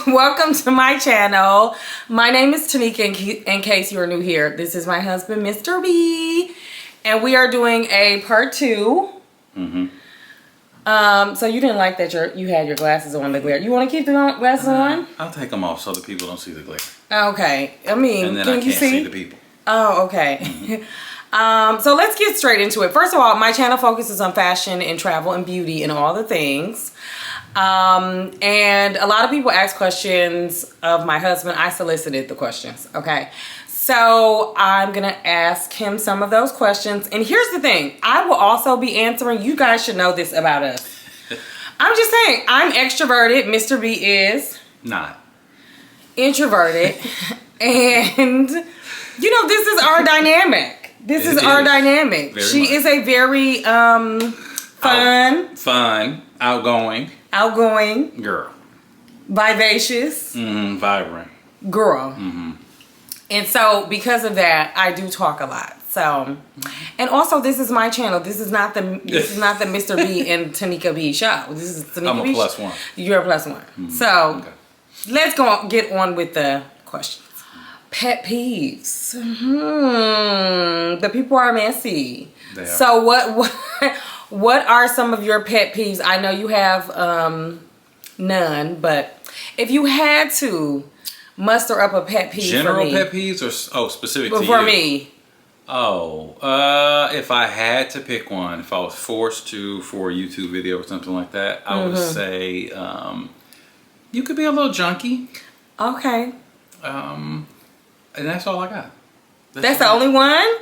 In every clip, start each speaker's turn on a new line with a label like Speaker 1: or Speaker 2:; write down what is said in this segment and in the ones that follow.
Speaker 1: welcome to my channel. My name is Tanika, in case you are new here. This is my husband, Mr. B, and we are doing a part 2. So you didn't like that you had your glasses on, the glare. You want to keep the glasses on?
Speaker 2: I'll take them off so the people don't see the glare.
Speaker 1: Okay. I mean,
Speaker 2: and then
Speaker 1: can
Speaker 2: I
Speaker 1: you
Speaker 2: can't see
Speaker 1: see
Speaker 2: the people.
Speaker 1: Oh, okay. So let's get straight into it. First of all, my channel focuses on fashion and travel and beauty and all the things. And a lot of people ask questions of my husband. I solicited the questions. Okay. So I'm going to ask him some of those questions. And here's the thing. I will also be answering. You guys should know this about us. I'm just saying, I'm extroverted. Mr. B is
Speaker 2: not
Speaker 1: introverted. And you know, this is our dynamic. This is our dynamic. She is a very fun,
Speaker 2: outgoing
Speaker 1: girl, vivacious,
Speaker 2: vibrant
Speaker 1: girl. And so because of that, I do talk a lot. So, and also this is my channel. This is not the Mr. B and Tanika B show. This is Tanika
Speaker 2: I'm a
Speaker 1: B
Speaker 2: plus
Speaker 1: show.
Speaker 2: one.
Speaker 1: You're a plus one. So let's get on with the questions. Pet peeves. The people are messy.
Speaker 2: They are.
Speaker 1: So what are some of your pet peeves? I know you have none, but if you had to muster up a pet peeve
Speaker 2: General
Speaker 1: for me.
Speaker 2: pet peeves or specific to you?
Speaker 1: For me.
Speaker 2: Oh, if I had to pick one, if I was forced to for a YouTube video or something like that, I would say you could be a little junky.
Speaker 1: Okay.
Speaker 2: And that's all I got.
Speaker 1: That's the only one?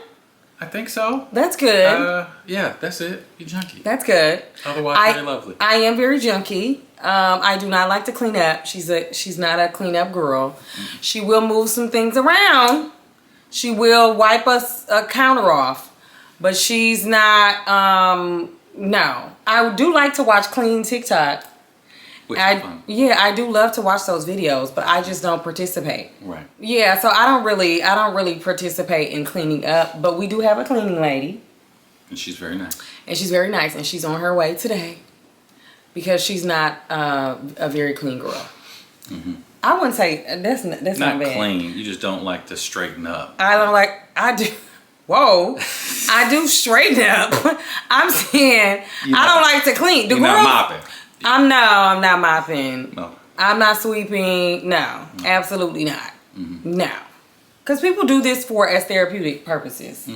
Speaker 2: I think so.
Speaker 1: That's good.
Speaker 2: Yeah, that's it. You're junky.
Speaker 1: That's good.
Speaker 2: Otherwise, very lovely.
Speaker 1: I am very junky. I do not like to clean up. She's not a clean up girl. She will move some things around. She will wipe a counter off. But she's not, no. I do like to watch clean TikTok.
Speaker 2: Which is fun.
Speaker 1: Yeah, I do love to watch those videos, but I just don't participate.
Speaker 2: Right.
Speaker 1: Yeah, so I don't really participate in cleaning up, but we do have a cleaning lady.
Speaker 2: And she's very nice.
Speaker 1: And she's very nice, and she's on her way today because she's not a very clean girl. I wouldn't say that's not bad.
Speaker 2: Clean. You just don't like to straighten up.
Speaker 1: I do. Whoa, I do straighten up. I'm saying I don't like to clean.
Speaker 2: You're not mopping.
Speaker 1: I'm not mopping.
Speaker 2: No.
Speaker 1: I'm not sweeping. No, absolutely not. No. Because people do this for as therapeutic purposes.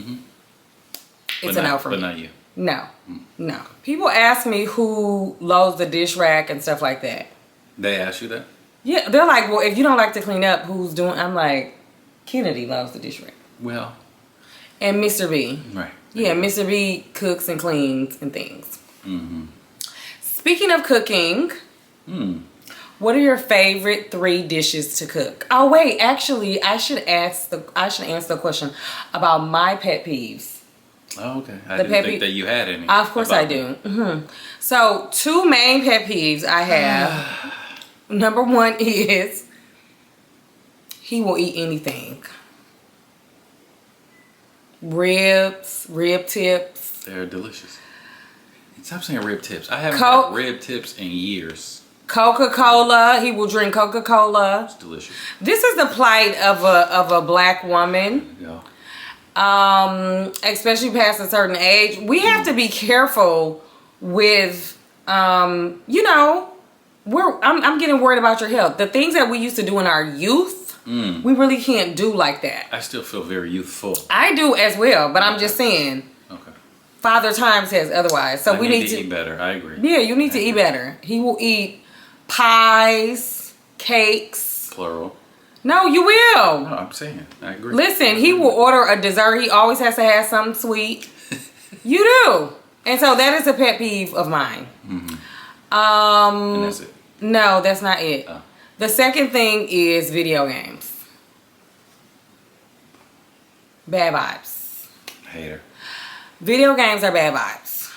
Speaker 1: It's a no for me.
Speaker 2: But not you.
Speaker 1: No. No. People ask me who loads the dish rack and stuff like that.
Speaker 2: They ask you that?
Speaker 1: Yeah, they're like, well, if you don't like to clean up, who's doing? I'm like, Kennedy loves the dish rack.
Speaker 2: Well.
Speaker 1: And Mr. B.
Speaker 2: Right.
Speaker 1: Yeah, Mr. B cooks and cleans and things. Speaking of cooking, what are your favorite 3 dishes to cook? Oh wait, actually, I should answer the question about my pet peeves.
Speaker 2: Oh, okay. I didn't think that you had any.
Speaker 1: Of course I do. So 2 main pet peeves I have. Number 1 is he will eat anything. Ribs, rib tips.
Speaker 2: They're delicious. Stop saying rib tips. I haven't had rib tips in years.
Speaker 1: Coca-Cola. He will drink Coca-Cola.
Speaker 2: It's delicious.
Speaker 1: This is the plight of a black woman. Especially past a certain age. We have to be careful with, you know, I'm getting worried about your health. The things that we used to do in our youth, we really can't do like that.
Speaker 2: I still feel very youthful.
Speaker 1: I do as well, but I'm just saying.
Speaker 2: Okay.
Speaker 1: Father Time says otherwise. So we need to
Speaker 2: eat better. I agree.
Speaker 1: Yeah, you need to eat better. He will eat pies, cakes.
Speaker 2: Plural.
Speaker 1: No, you will.
Speaker 2: No, I'm saying. I agree.
Speaker 1: Listen, he will order a dessert. He always has to have something sweet. You do. And so that is a pet peeve of mine.
Speaker 2: And that's it?
Speaker 1: No, that's not it.
Speaker 2: Oh.
Speaker 1: The second thing is video games. Bad vibes.
Speaker 2: Hater.
Speaker 1: Video games are bad vibes.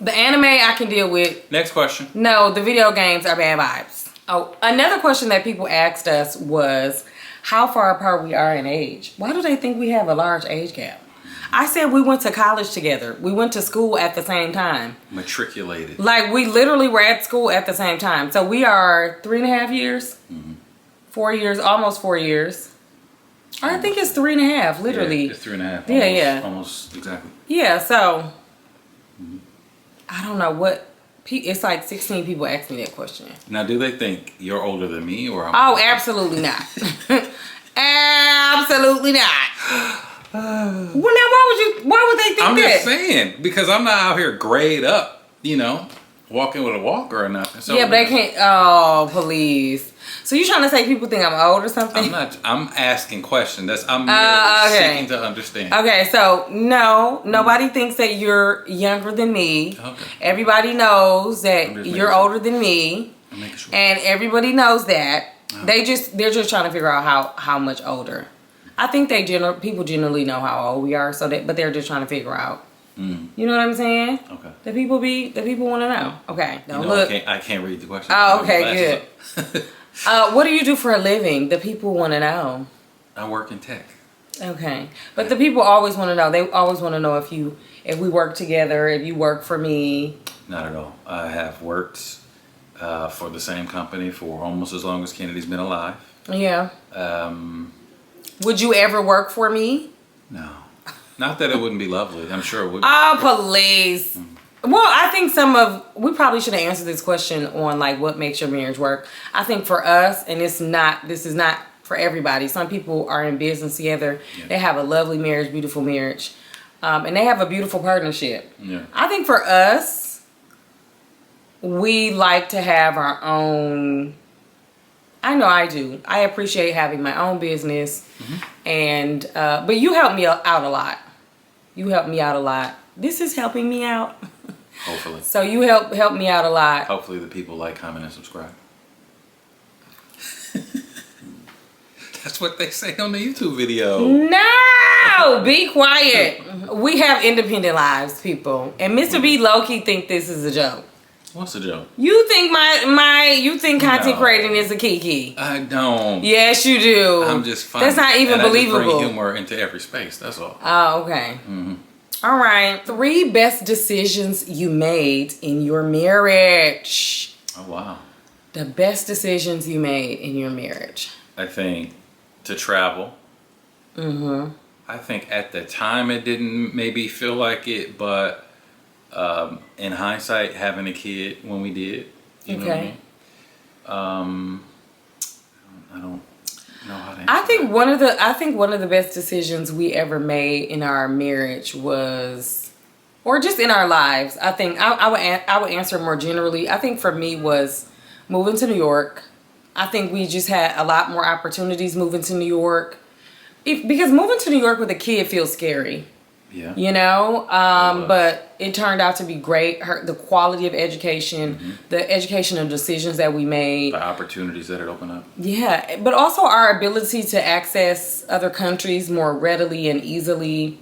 Speaker 1: The anime I can deal with.
Speaker 2: Next question.
Speaker 1: No, the video games are bad vibes. Oh, another question that people asked us was how far apart we are in age. Why do they think we have a large age gap? I said we went to college together. We went to school at the same time.
Speaker 2: Matriculated.
Speaker 1: Like, we literally were at school at the same time. So we are 3.5 years, 4 years, almost 4 years. Or I think it's 3.5, literally.
Speaker 2: Yeah, it's 3.5.
Speaker 1: Yeah.
Speaker 2: Almost exactly.
Speaker 1: Yeah, so I don't know what. It's like 16 people asked me that question.
Speaker 2: Now, do they think you're older than me or?
Speaker 1: Oh, absolutely not. Absolutely not. Well, now why would they think that?
Speaker 2: I'm just saying, because I'm not out here grayed up, walking with a walker or nothing. So
Speaker 1: yeah, but they can't. Oh, please. So you trying to say people think I'm old or something?
Speaker 2: I'm asking questions. I'm seeking to understand.
Speaker 1: Okay, so no, nobody thinks that you're younger than me.
Speaker 2: Okay.
Speaker 1: Everybody knows that you're older than me.
Speaker 2: I'm making sure.
Speaker 1: And everybody knows that. They're just trying to figure out how much older. I think people generally know how old we are, but they're just trying to figure out. You know what I'm saying?
Speaker 2: Okay.
Speaker 1: The people want to know. Okay. Don't look.
Speaker 2: I can't read the question.
Speaker 1: Oh, okay, good. What do you do for a living? The people want to know.
Speaker 2: I work in tech.
Speaker 1: Okay, but the people always want to know. They always want to know if we work together, if you work for me.
Speaker 2: Not at all. I have worked for the same company for almost as long as Kennedy's been alive.
Speaker 1: Yeah. Would you ever work for me?
Speaker 2: No. Not that it wouldn't be lovely. I'm sure it would.
Speaker 1: Oh, please. Well, I think we probably should have answered this question on like what makes your marriage work. I think for us, and this is not for everybody. Some people are in business together. Yeah. They have a lovely marriage, beautiful marriage, and they have a beautiful partnership.
Speaker 2: Yeah.
Speaker 1: I think for us, we like to have our own. I know I do. I appreciate having my own business, and but you help me out a lot. You help me out a lot. This is helping me out.
Speaker 2: Hopefully.
Speaker 1: So you help me out a lot.
Speaker 2: Hopefully the people like, comment, and subscribe. That's what they say on the YouTube video.
Speaker 1: No! Be quiet. We have independent lives, people. And Mr. B low-key think this is a joke.
Speaker 2: What's a joke?
Speaker 1: You think you think content creating is a kiki?
Speaker 2: I don't.
Speaker 1: Yes, you do.
Speaker 2: I'm just funny.
Speaker 1: That's not even believable.
Speaker 2: I just bring humor into every space. That's all.
Speaker 1: Oh, okay. All right. 3 best decisions you made in your marriage.
Speaker 2: Oh, wow.
Speaker 1: The best decisions you made in your marriage.
Speaker 2: I think to travel. I think at the time it didn't maybe feel like it, but in hindsight, having a kid when we did, you know what I mean? I don't know how to answer
Speaker 1: I think one of the best decisions we ever made in our marriage was, or just in our lives. I think I would answer more generally. I think for me was moving to New York. I think we just had a lot more opportunities moving to New York. Because moving to New York with a kid feels scary.
Speaker 2: Yeah.
Speaker 1: You know, but it turned out to be great. The quality of education, the educational decisions that we made.
Speaker 2: The opportunities that it opened up.
Speaker 1: Yeah, but also our ability to access other countries more readily and easily.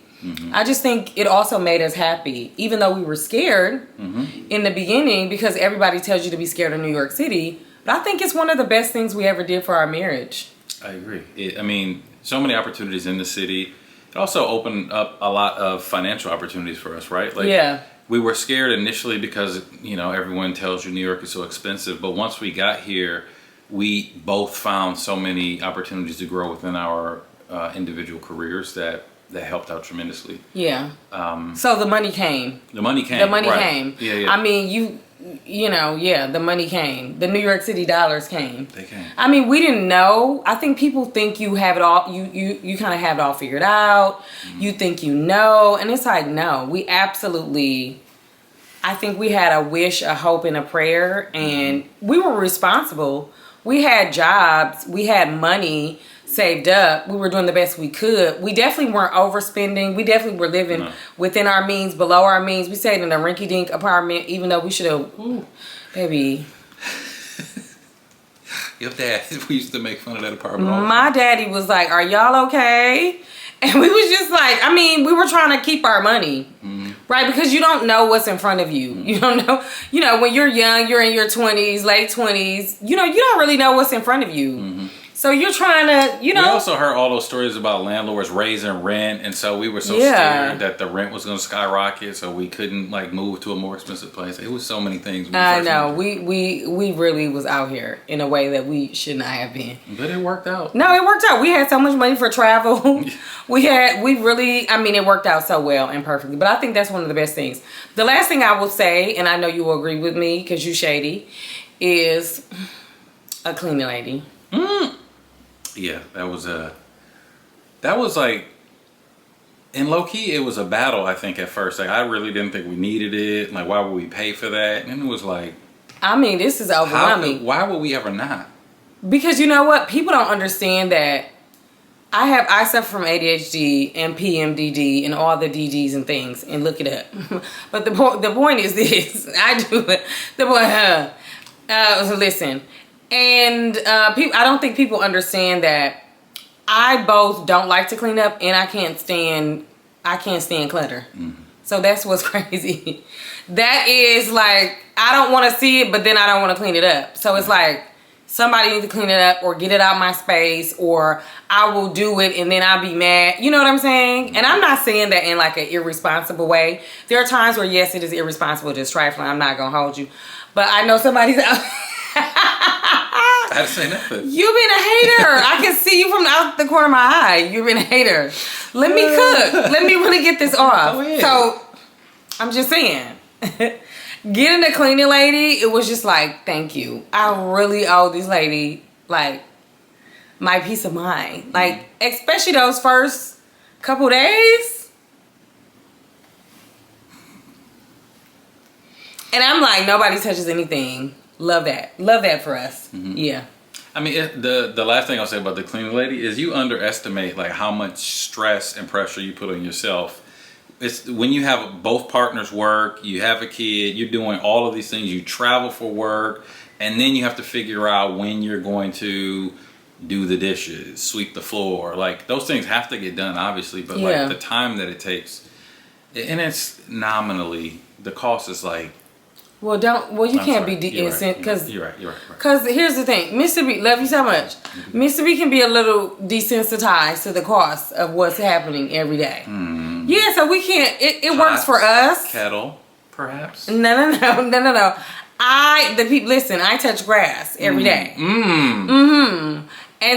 Speaker 1: I just think it also made us happy, even though we were scared in the beginning, because everybody tells you to be scared of New York City. But I think it's one of the best things we ever did for our marriage.
Speaker 2: I agree. I mean, so many opportunities in the city. It also opened up a lot of financial opportunities for us, right? Like,
Speaker 1: yeah.
Speaker 2: We were scared initially because, everyone tells you New York is so expensive. But once we got here, we both found so many opportunities to grow within our individual careers that helped out tremendously.
Speaker 1: Yeah. So the money came.
Speaker 2: The money came.
Speaker 1: The money
Speaker 2: right.
Speaker 1: came.
Speaker 2: Yeah.
Speaker 1: I mean, the money came. The New York City dollars came.
Speaker 2: They came.
Speaker 1: I mean, we didn't know. I think people think you have it all. You kind of have it all figured out. You think you know, and it's like, no, we absolutely. I think we had a wish, a hope, and a prayer, and we were responsible. We had jobs. We had money saved up. We were doing the best we could. We definitely weren't overspending. We definitely were living within our means, below our means. We stayed in a rinky-dink apartment, even though we should have, baby.
Speaker 2: Your dad, we used to make fun of that apartment.
Speaker 1: My daddy was like, are y'all okay? And we was just like, I mean, we were trying to keep our money, right? Because you don't know what's in front of you. You don't know, when you're young, you're in your 20s, late 20s, you don't really know what's in front of you. So So you're trying to,
Speaker 2: We also heard all those stories about landlords raising rent, and so we were so scared that the rent was going to skyrocket, so we couldn't like move to a more expensive place. It was so many things.
Speaker 1: I know. We really was out here in a way that we should not have been.
Speaker 2: But it worked out.
Speaker 1: No, it worked out. We had so much money for travel. It worked out so well and perfectly. But I think that's one of the best things. The last thing I will say, and I know you will agree with me because you shady, is a cleaning lady.
Speaker 2: Yeah, that was like, in low key, it was a battle, I think, at first. Like, I really didn't think we needed it. Like, why would we pay for that? And it was like,
Speaker 1: this is overwhelming.
Speaker 2: Why would we ever not?
Speaker 1: Because you know what? People don't understand that I suffer from ADHD and PMDD and all the DDs and things, and look it up. But the point is this. I do it. The point, listen. And I don't think people understand that I both don't like to clean up and I can't stand clutter. So that's what's crazy. That is like, I don't want to see it, but then I don't want to clean it up. So it's like, somebody needs to clean it up or get it out my space, or I will do it and then I'll be mad. You know what I'm saying? And I'm not saying that in like an irresponsible way. There are times where, yes, it is irresponsible, just trifling. I'm not going to hold you. But I know somebody's out.
Speaker 2: I didn't say nothing.
Speaker 1: You've been a hater. I can see you from out the corner of my eye. You've been a hater. Let me cook. Let me really get this off. So, I'm just saying. Getting a cleaning lady, it was just like, thank you. I really owe this lady, like, my peace of mind. Like, especially those first couple days. And I'm like, nobody touches anything. Love that. Love that for us. Yeah.
Speaker 2: I mean, the last thing I'll say about the cleaning lady is you underestimate like how much stress and pressure you put on yourself. It's when you have both partners work, you have a kid, you're doing all of these things, you travel for work, and then you have to figure out when you're going to do the dishes, sweep the floor. Like, those things have to get done, obviously, but like the time that it takes, and it's nominally, the cost is like,
Speaker 1: you can't be innocent because
Speaker 2: you're right.
Speaker 1: Because here's the thing, Mr. B, love you so much. Mr. B can be a little desensitized to the cost of what's happening every day. Yeah, so we can't. It works for us.
Speaker 2: Kettle, perhaps.
Speaker 1: No. Listen. I touch grass every day. And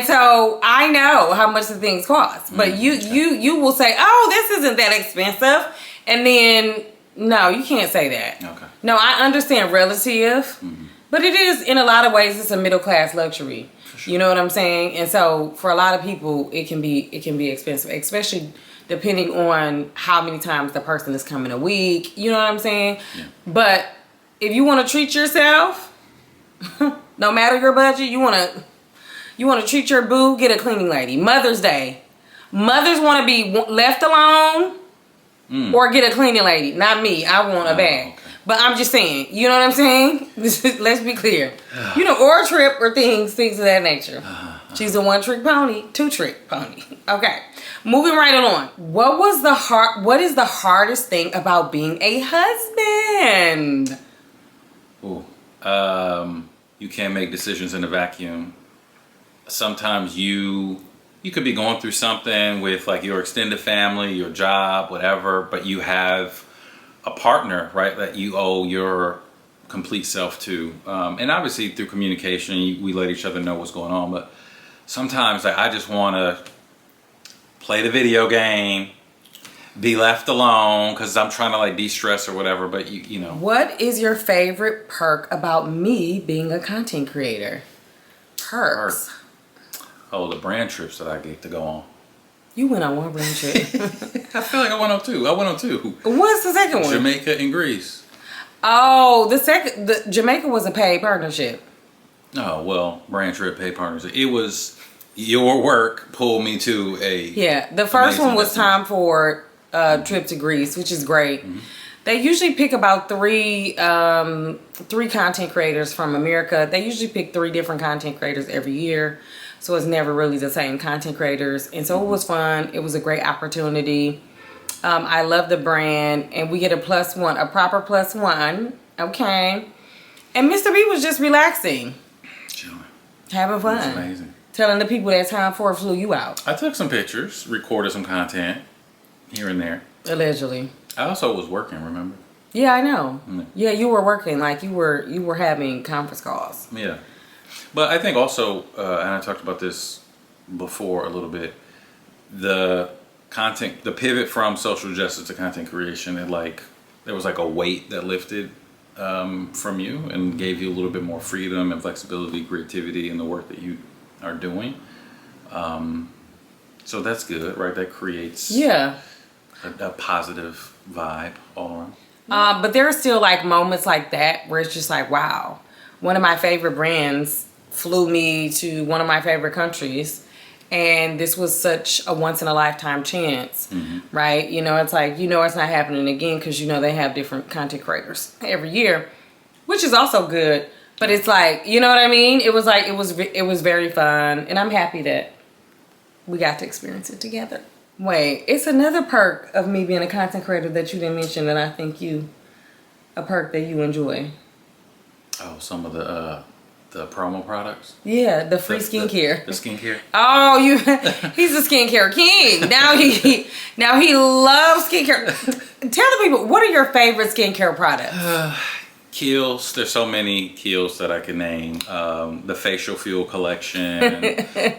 Speaker 1: so I know how much the things cost. But you will say, "Oh, this isn't that expensive," and then. No, you can't say that.
Speaker 2: Okay.
Speaker 1: No, I understand relative, but it is, in a lot of ways, it's a middle class luxury. Sure. You know what I'm saying? And so for a lot of people, it can be expensive, especially depending on how many times the person is coming a week. You know what I'm saying? Yeah. But if you want to treat yourself, no matter your budget, you want to treat your boo, get a cleaning lady. Mother's Day. Mothers want to be left alone. Or get a cleaning lady. Not me. I want a bag. Okay. But I'm just saying. You know what I'm saying? Let's be clear. Or a trip or things of that nature. She's a one-trick pony. Two-trick pony. Okay. Moving right along. What is the hardest thing about being a husband?
Speaker 2: You can't make decisions in a vacuum. Sometimes you could be going through something with like your extended family, your job, whatever, but you have a partner, right, that you owe your complete self to. And obviously through communication, we let each other know what's going on. But sometimes like, I just want to play the video game, be left alone because I'm trying to like de-stress or whatever. But you know.
Speaker 1: What is your favorite perk about me being a content creator? Perks.
Speaker 2: Oh, the brand trips that I get to go on.
Speaker 1: You went on one brand trip.
Speaker 2: I feel like I went on two.
Speaker 1: What's the second one?
Speaker 2: Jamaica and Greece.
Speaker 1: Oh, the Jamaica was a paid partnership.
Speaker 2: Oh, well, brand trip, paid partnership. It was your work pulled me to a...
Speaker 1: Yeah, the first one was Tom Ford trip to Greece, which is great. They usually pick about three content creators from America. They usually pick 3 different content creators every year. So it's never really the same content creators. And so it was fun. It was a great opportunity. I love the brand. And we get a proper +1. Okay. And Mr. B was just relaxing.
Speaker 2: Chilling.
Speaker 1: Having fun.
Speaker 2: That's amazing.
Speaker 1: telling the people that Time Ford flew you out.
Speaker 2: I took some pictures, recorded some content here and there.
Speaker 1: Allegedly.
Speaker 2: I also was working, remember?
Speaker 1: Yeah, I know.
Speaker 2: Mm.
Speaker 1: Yeah, you were working, like you were having conference calls.
Speaker 2: Yeah. But I think also, and I talked about this before a little bit, the pivot from social justice to content creation, there was like a weight that lifted from you and gave you a little bit more freedom and flexibility, creativity in the work that you are doing. So that's good, right? That creates a positive vibe all around.
Speaker 1: But there are still like moments like that where it's just like, wow, one of my favorite brands flew me to one of my favorite countries, and this was such a once in a lifetime chance, right? You know, it's like, you know, it's not happening again because, you know, they have different content creators every year, which is also good. But it's like, you know what I mean? It was like, it was very fun, and I'm happy that we got to experience it together. Wait, it's another perk of me being a content creator that you didn't mention that I think a perk that you enjoy.
Speaker 2: Oh, some of the promo products?
Speaker 1: Yeah, the free skincare.
Speaker 2: The skincare?
Speaker 1: Oh, he's a skincare king. Now he loves skincare. Tell the people, what are your favorite skincare products?
Speaker 2: Kiehl's. There's so many Kiehl's that I can name. The facial fuel collection,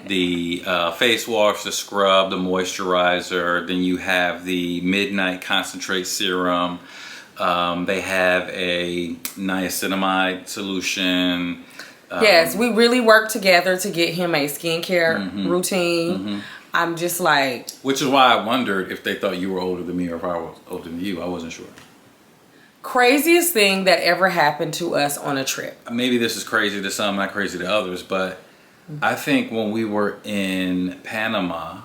Speaker 2: the face wash, the scrub, the moisturizer. Then you have the midnight concentrate serum. They have a niacinamide solution.
Speaker 1: Yes, we really worked together to get him a skincare routine. I'm just like...
Speaker 2: Which is why I wondered if they thought you were older than me or if I was older than you. I wasn't sure.
Speaker 1: Craziest thing that ever happened to us on a trip.
Speaker 2: Maybe this is crazy to some, not crazy to others, but I think when we were in Panama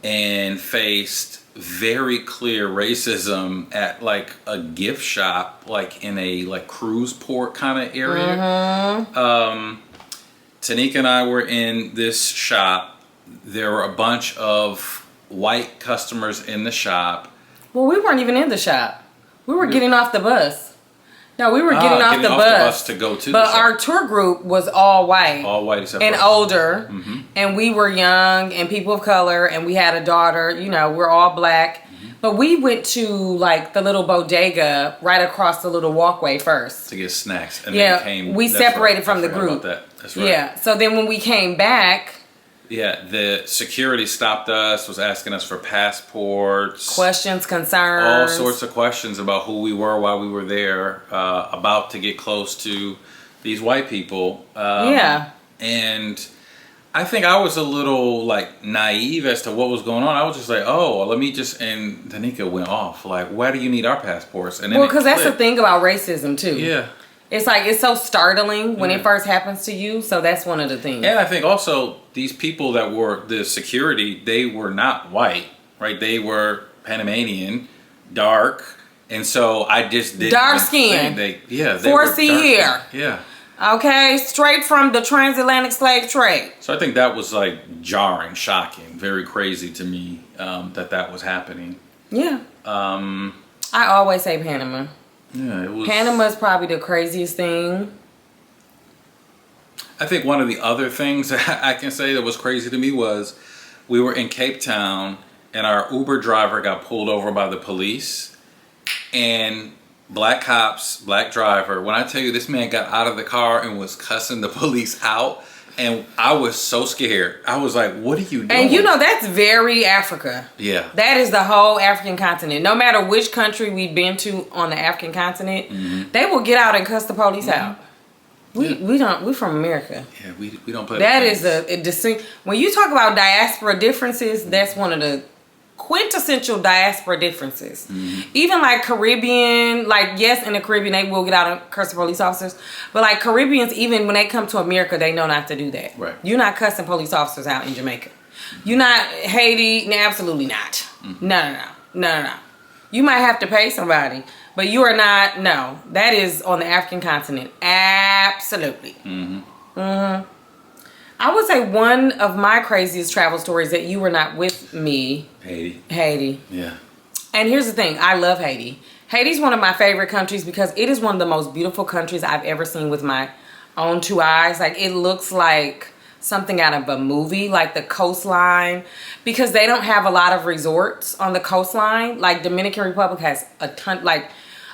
Speaker 2: and faced very clear racism at like a gift shop, like in a like cruise port kind of area. Tanika and I were in this shop. There were a bunch of white customers in the shop.
Speaker 1: Well, we weren't even in the shop. We were getting off the bus. No, we were getting off the bus
Speaker 2: to go to.
Speaker 1: But our tour group was all white.
Speaker 2: All white except
Speaker 1: and
Speaker 2: for
Speaker 1: older. And we were young and people of color, and we had a daughter. You know, we're all black. But we went to like the little bodega right across the little walkway first
Speaker 2: to get snacks. And
Speaker 1: then we separated from the group.
Speaker 2: That's right.
Speaker 1: Yeah. So then when we came back.
Speaker 2: Yeah, the security stopped us, was asking us for passports.
Speaker 1: Questions, concerns.
Speaker 2: All sorts of questions about who we were, why we were there, about to get close to these white people. And I think I was a little like naive as to what was going on. I was just like, oh, let me just, and Tanika went off. Like, why do you need our passports? And then
Speaker 1: well, because that's the thing about racism too.
Speaker 2: Yeah.
Speaker 1: It's like, it's so startling when it first happens to you. So that's one of the things.
Speaker 2: And I think also these people that were the security, they were not white, right? They were Panamanian, dark. And so I just didn't.
Speaker 1: Dark skin.
Speaker 2: They
Speaker 1: 4C here.
Speaker 2: Yeah.
Speaker 1: Okay. Straight from the transatlantic slave trade.
Speaker 2: So I think that was like jarring, shocking, very crazy to me that was happening.
Speaker 1: Yeah. I always say Panama.
Speaker 2: Yeah, it was.
Speaker 1: Panama's probably the craziest thing.
Speaker 2: I think one of the other things that I can say that was crazy to me was we were in Cape Town and our Uber driver got pulled over by the police, and black cops, black driver. When I tell you, this man got out of the car and was cussing the police out, and I was so scared. I was like, what are you doing?
Speaker 1: And you know, that's very Africa. Yeah. That is the whole African continent. No matter which country we've been to on the African continent, they will get out and cuss the police out. We're from America.
Speaker 2: Yeah, we don't play
Speaker 1: that. Is a distinct. When you talk about diaspora differences, that's one of the quintessential diaspora differences. Even like Caribbean, like yes, in the Caribbean they will get out and curse the police officers, but like Caribbeans, even when they come to America, they know not to do that. Right. You're not cussing police officers out in Jamaica. You're not Haiti. No, absolutely not. No. You might have to pay somebody, but you are not. No, that is on the African continent. Absolutely. I would say one of my craziest travel stories that you were not with me. Haiti. Yeah. And here's the thing. I love Haiti. Haiti's one of my favorite countries because it is one of the most beautiful countries I've ever seen with my own two eyes. Like, it looks like something out of a movie, like the coastline, because they don't have a lot of resorts on the coastline. Like Dominican Republic has a ton, like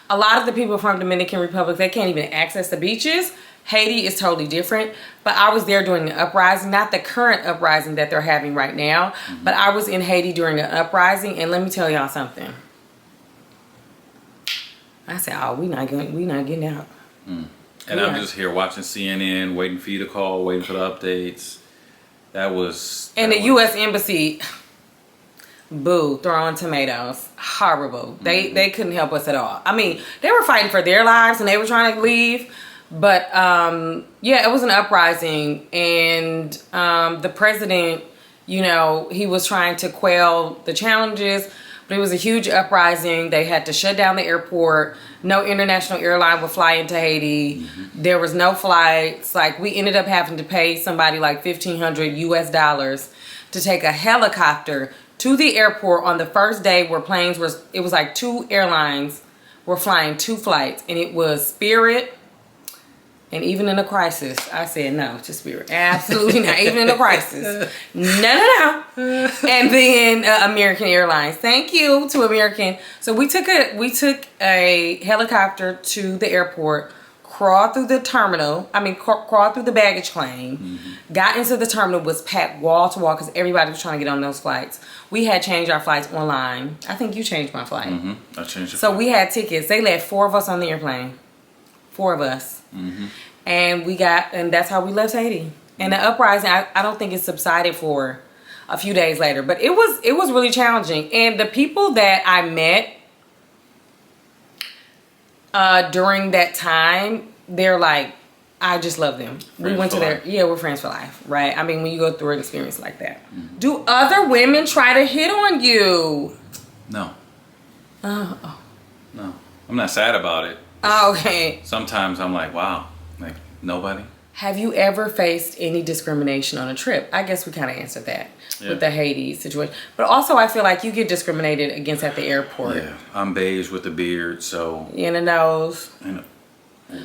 Speaker 1: a lot of the people from Dominican Republic, they can't even access the beaches. Haiti is totally different, but I was there during the uprising, not the current uprising that they're having right now, but I was in Haiti during the uprising, and let me tell y'all something. I said, oh, we not getting out.
Speaker 2: And I'm just here watching CNN, waiting for you to call, waiting for the updates. And
Speaker 1: the U.S. Embassy, boo, throwing tomatoes. Horrible. They couldn't help us at all. I mean, they were fighting for their lives and they were trying to leave. But, yeah, it was an uprising. And the president, you know, he was trying to quell the challenges. But it was a huge uprising. They had to shut down the airport. No international airline would fly into Haiti. There was no flights. Like, we ended up having to pay somebody like $1,500 US to take a helicopter to the airport on the first day where it was like 2 airlines were flying 2 flights. And it was Spirit. And even in a crisis, I said no to Spirit. Absolutely not. Even in a crisis. No. And then American Airlines. Thank you to American. So we took a helicopter to the airport, crawled through the terminal. Crawled through the baggage claim. Got into the terminal, was packed wall to wall because everybody was trying to get on those flights. We had changed our flights online. I think you changed my flight.
Speaker 2: I changed it.
Speaker 1: So we had tickets. They let 4 of us on the airplane. 4 of us. And that's how we left Haiti. And the uprising, I don't think it subsided for a few days later, but it was really challenging. And the people that I met during that time, they're like, I just love them. We went to we're friends for life, right? I mean, when you go through an experience like that. Do other women try to hit on you?
Speaker 2: No. No. I'm not sad about it.
Speaker 1: Oh, okay.
Speaker 2: Sometimes I'm like, wow, like nobody.
Speaker 1: Have you ever faced any discrimination on a trip? I guess we kind of answered that with the Haiti situation. But also I feel like you get discriminated against at the airport.
Speaker 2: Yeah, I'm beige with a beard, so.
Speaker 1: In the nose.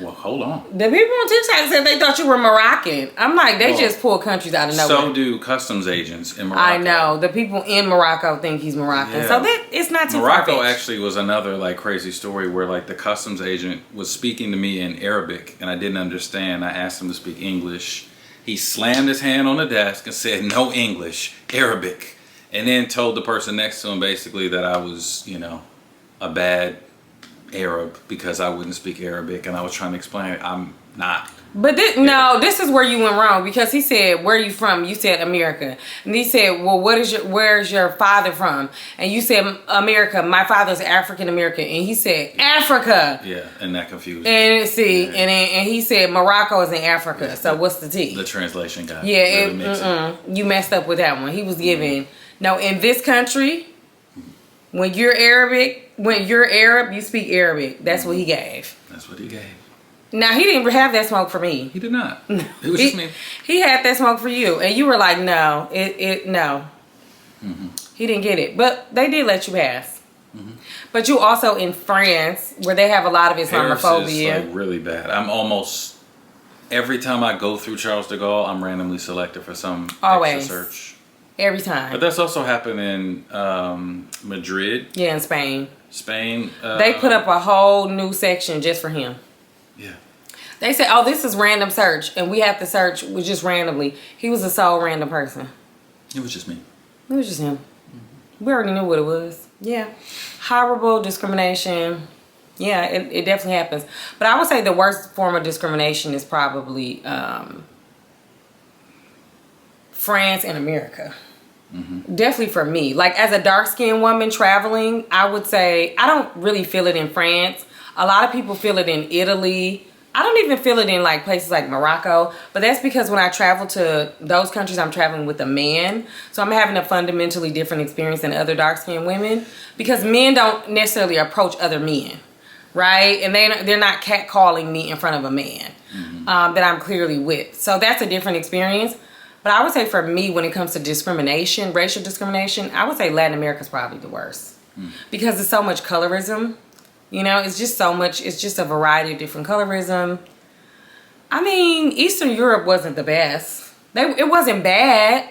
Speaker 2: Well, hold on.
Speaker 1: The people on TikTok said they thought you were Moroccan. I'm like, they just pull countries out of nowhere.
Speaker 2: So do customs agents in Morocco.
Speaker 1: I know. The people in Morocco think he's Moroccan.
Speaker 2: Yeah.
Speaker 1: So it's not too
Speaker 2: Morocco
Speaker 1: far-fetched.
Speaker 2: actually was another like crazy story where like the customs agent was speaking to me in Arabic and I didn't understand. I asked him to speak English. He slammed his hand on the desk and said, no English, Arabic. And then told the person next to him basically that I was, you know, a bad Arab because I wouldn't speak Arabic, and I was trying to explain I'm not. But
Speaker 1: this is where you went wrong, because he said, where are you from? You said America. And he said, well, where's your father from? And you said America. My father's African American. And he said Africa.
Speaker 2: Yeah, and that confused
Speaker 1: me. And he said Morocco is in Africa. Yeah, so what's the T?
Speaker 2: The translation guy.
Speaker 1: Yeah, really you messed up with that one. He was giving no, in this country, when you're Arab, you speak Arabic. That's what he gave.
Speaker 2: That's what he gave.
Speaker 1: Now, he didn't have that smoke for me.
Speaker 2: He did not. It was just me.
Speaker 1: He had that smoke for you. And you were like, no. No. He didn't get it. But they did let you pass. But you also in France, where they have a lot of Islamophobia.
Speaker 2: Paris is like really bad. I'm almost, every time I go through Charles de Gaulle, I'm randomly selected for some extra search.
Speaker 1: Every time.
Speaker 2: But that's also happened in Madrid.
Speaker 1: Yeah, in Spain.
Speaker 2: They
Speaker 1: put up a whole new section just for him.
Speaker 2: Yeah.
Speaker 1: They said, oh, this is random search, and we have to search just randomly. He was a sole random person.
Speaker 2: It was just me.
Speaker 1: It was just him. We already knew what it was. Yeah. Horrible discrimination. Yeah, it definitely happens. But I would say the worst form of discrimination is probably France and America. Definitely for me. Like, as a dark-skinned woman traveling, I would say I don't really feel it in France. A lot of people feel it in Italy. I don't even feel it in like places like Morocco, but that's because when I travel to those countries, I'm traveling with a man. So I'm having a fundamentally different experience than other dark-skinned women, because men don't necessarily approach other men, right? And they're not catcalling me in front of a man that I'm clearly with. So that's a different experience. But I would say for me, when it comes to discrimination, racial discrimination, I would say Latin America is probably the worst. Because there's so much colorism. You know, it's just so much. It's just a variety of different colorism. I mean, Eastern Europe wasn't the best. It wasn't bad.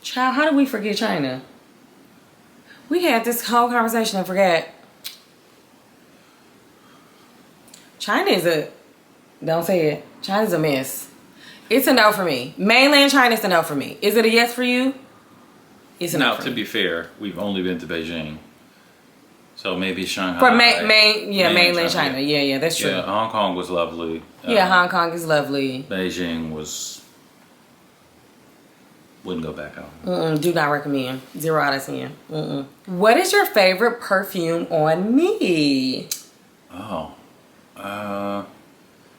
Speaker 1: Child, how did we forget China? We had this whole conversation and forget. China is a... Don't say it. China's a mess. It's a no for me. Mainland China's a no for me. Is it a yes for you? It's a no for me.
Speaker 2: Now, to be fair, we've only been to Beijing. So maybe Shanghai.
Speaker 1: For mainland China. Yeah, that's true.
Speaker 2: Yeah, Hong Kong was lovely.
Speaker 1: Yeah, Hong Kong is lovely.
Speaker 2: Beijing wouldn't go back home.
Speaker 1: Do not recommend. 0 out of 10. What is your favorite perfume on me?
Speaker 2: Oh.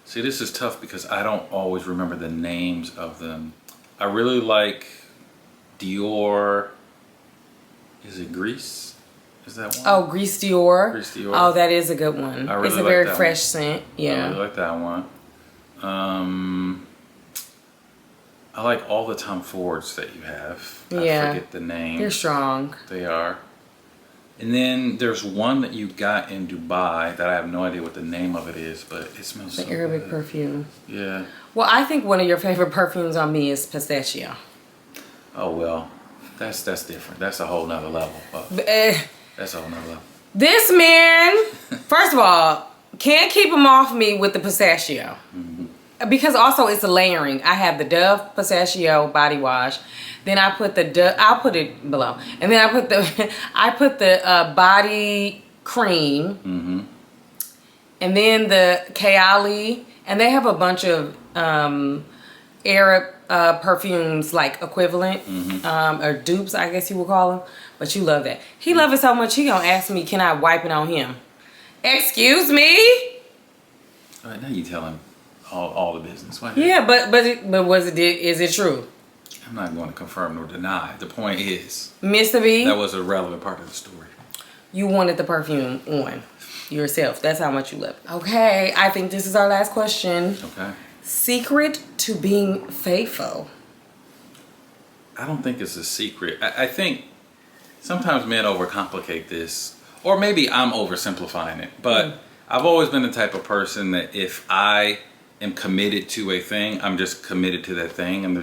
Speaker 2: See, this is tough because I don't always remember the names of them. I really like Dior. Is it Grease? Is that one?
Speaker 1: Oh, Grease Dior.
Speaker 2: Grease Dior.
Speaker 1: Oh, that is a good one.
Speaker 2: I really
Speaker 1: it's a
Speaker 2: like
Speaker 1: very
Speaker 2: that
Speaker 1: fresh
Speaker 2: one.
Speaker 1: scent. Yeah.
Speaker 2: I really like that one. I like all the Tom Fords that you have.
Speaker 1: Yeah.
Speaker 2: I forget the name.
Speaker 1: They're strong.
Speaker 2: They are. And then there's one that you got in Dubai that I have no idea what the name of it is, but it smells so good.
Speaker 1: The Arabic perfume.
Speaker 2: Yeah.
Speaker 1: Well, I think one of your favorite perfumes on me is Pistachio.
Speaker 2: Oh, well, that's different. That's a whole nother level. That's a whole nother level.
Speaker 1: This man, first of all, can't keep him off me with the Pistachio. Because also it's a layering. I have the Dove Pistachio body wash. Then I put I'll put it below. And then I put the body cream. And then the Kayali. And they have a bunch of Arab perfumes like equivalent. Or dupes, I guess you would call them. But you love that. He loves it so much, he gonna ask me, can I wipe it on him? Excuse me?
Speaker 2: All right, now you tell him all the business.
Speaker 1: Yeah, but is it true?
Speaker 2: I'm not going to confirm nor deny. The point is,
Speaker 1: Mr. B,
Speaker 2: that was a relevant part of the story.
Speaker 1: You wanted the perfume on yourself. That's how much you love it. Okay, I think this is our last question.
Speaker 2: Okay.
Speaker 1: Secret to being faithful.
Speaker 2: I don't think it's a secret. I think sometimes men overcomplicate this, or maybe I'm oversimplifying it, but I've always been the type of person that if I am committed to a thing, I'm just committed to that thing, and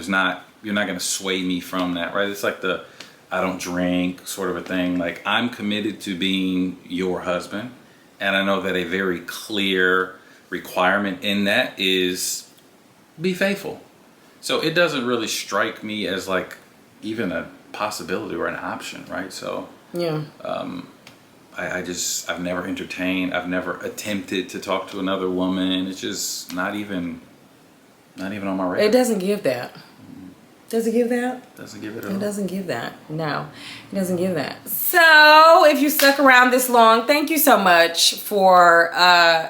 Speaker 2: you're not going to sway me from that, right? It's like the I don't drink sort of a thing. Like, I'm committed to being your husband, and I know that a very clear requirement in that is be faithful. So it doesn't really strike me as like even a possibility or an option, right? So
Speaker 1: yeah.
Speaker 2: I've never entertained, I've never attempted to talk to another woman. It's just not even on my radar.
Speaker 1: It doesn't give that. Does it give that?
Speaker 2: Doesn't give it at all.
Speaker 1: It doesn't give that. No, it doesn't give that. So if you stuck around this long, thank you so much for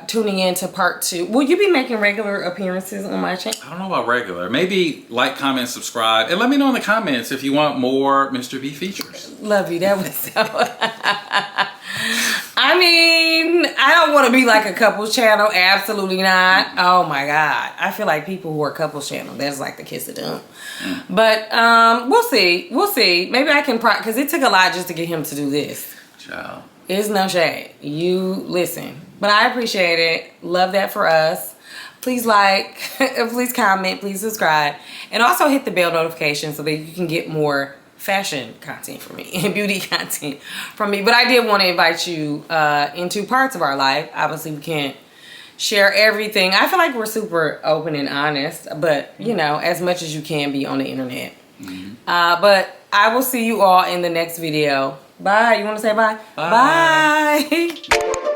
Speaker 1: tuning in to part 2. Will you be making regular appearances on my channel?
Speaker 2: I don't know about regular. Maybe like, comment, subscribe, and let me know in the comments if you want more Mr. B features.
Speaker 1: Love you. That was so... I mean, I don't want to be like a couples channel. Absolutely not. Oh my God. I feel like people who are couples channel, that's like the kiss of doom. But we'll see. We'll see. Maybe I can, because it took a lot just to get him to do this.
Speaker 2: Child.
Speaker 1: It's no shade. You listen. But I appreciate it. Love that for us. Please like, please comment, please subscribe. And also hit the bell notification so that you can get more fashion content from me and beauty content from me. But I did want to invite you into parts of our life. Obviously, we can't share everything. I feel like we're super open and honest, but you know, as much as you can be on the internet. But I will see you all in the next video. Bye. You want to say bye?
Speaker 2: Bye.
Speaker 1: Bye.